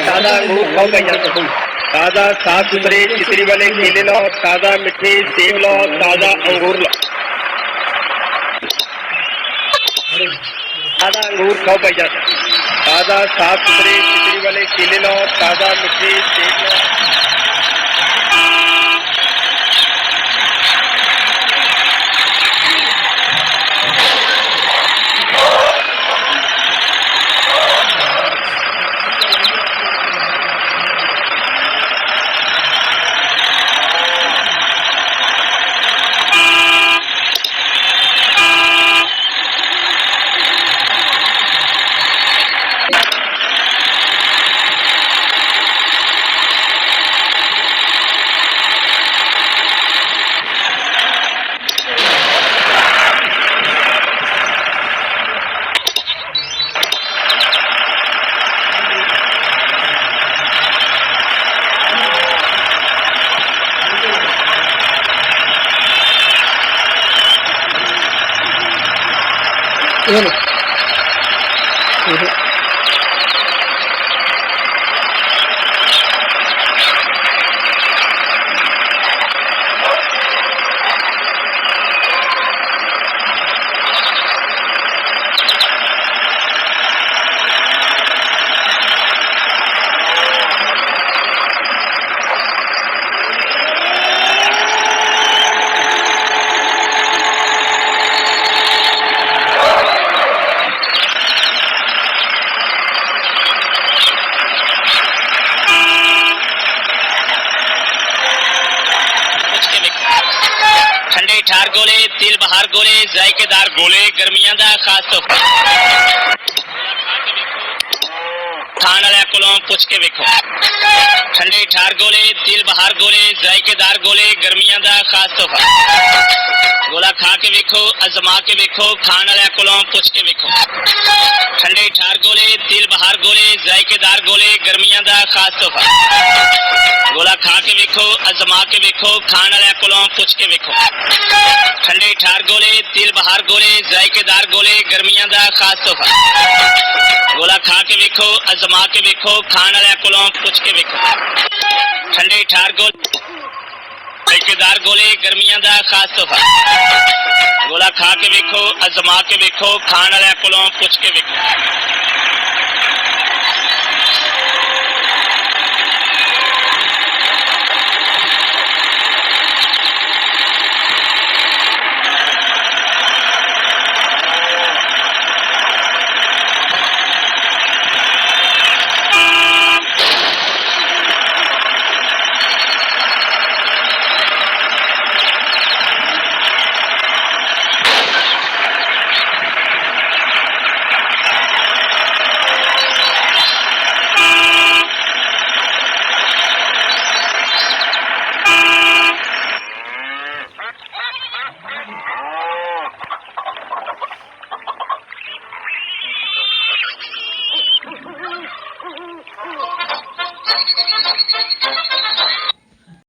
ताज़ा अंगूर खाओ भैया, ताज़ा साफ सुथरे चितरी वाले केले लो, ताज़ा मिठे सेब लो, ताज़ा अंगूर लो, ताज़ा अंगूर खाओ भैया, ताज़ा साफ सुथरे चितरी वाले केले लो, ताज़ा मिठे सेब लो। ठंडे ठार गोले, दिल बहार गोले, जायकेदार गोले, गर्मियां दा खास तोहफा। खाण वाले कोलों पुछ के वेखो। ठंडे ठार गोले, दिल बहार गोले, जायकेदार गोले, गर्मियां दा खास तोहफा। गोला खा के वेखो, अजमा के वेखो, खाण वाले कोलों पुछ के वेखो। ठंडे ठार गोले, दिल बहार गोले, जायकेदार गोले, गर्मियां दा खास तोहफा। गोला खा के वेखो, अजमा के वेखो, खाण वाले कोलों पुछ के वेखो। ठंडे ठार गोले, दिल बहार गोले, जायकेदार गोले, गर्मियां दा खास तोहफा। गोला खा के वेखो, अजमा के वेखो, खाण वाले कोलों पुछ के वेखो। ठंडे ठार गोले, जायकेदार गोले, गर्मियां दा खास तोहफा। गोला खा के वेखो, अजमा के वेखो, खाण वाले कोलों पुछ के वेखो। Thank you.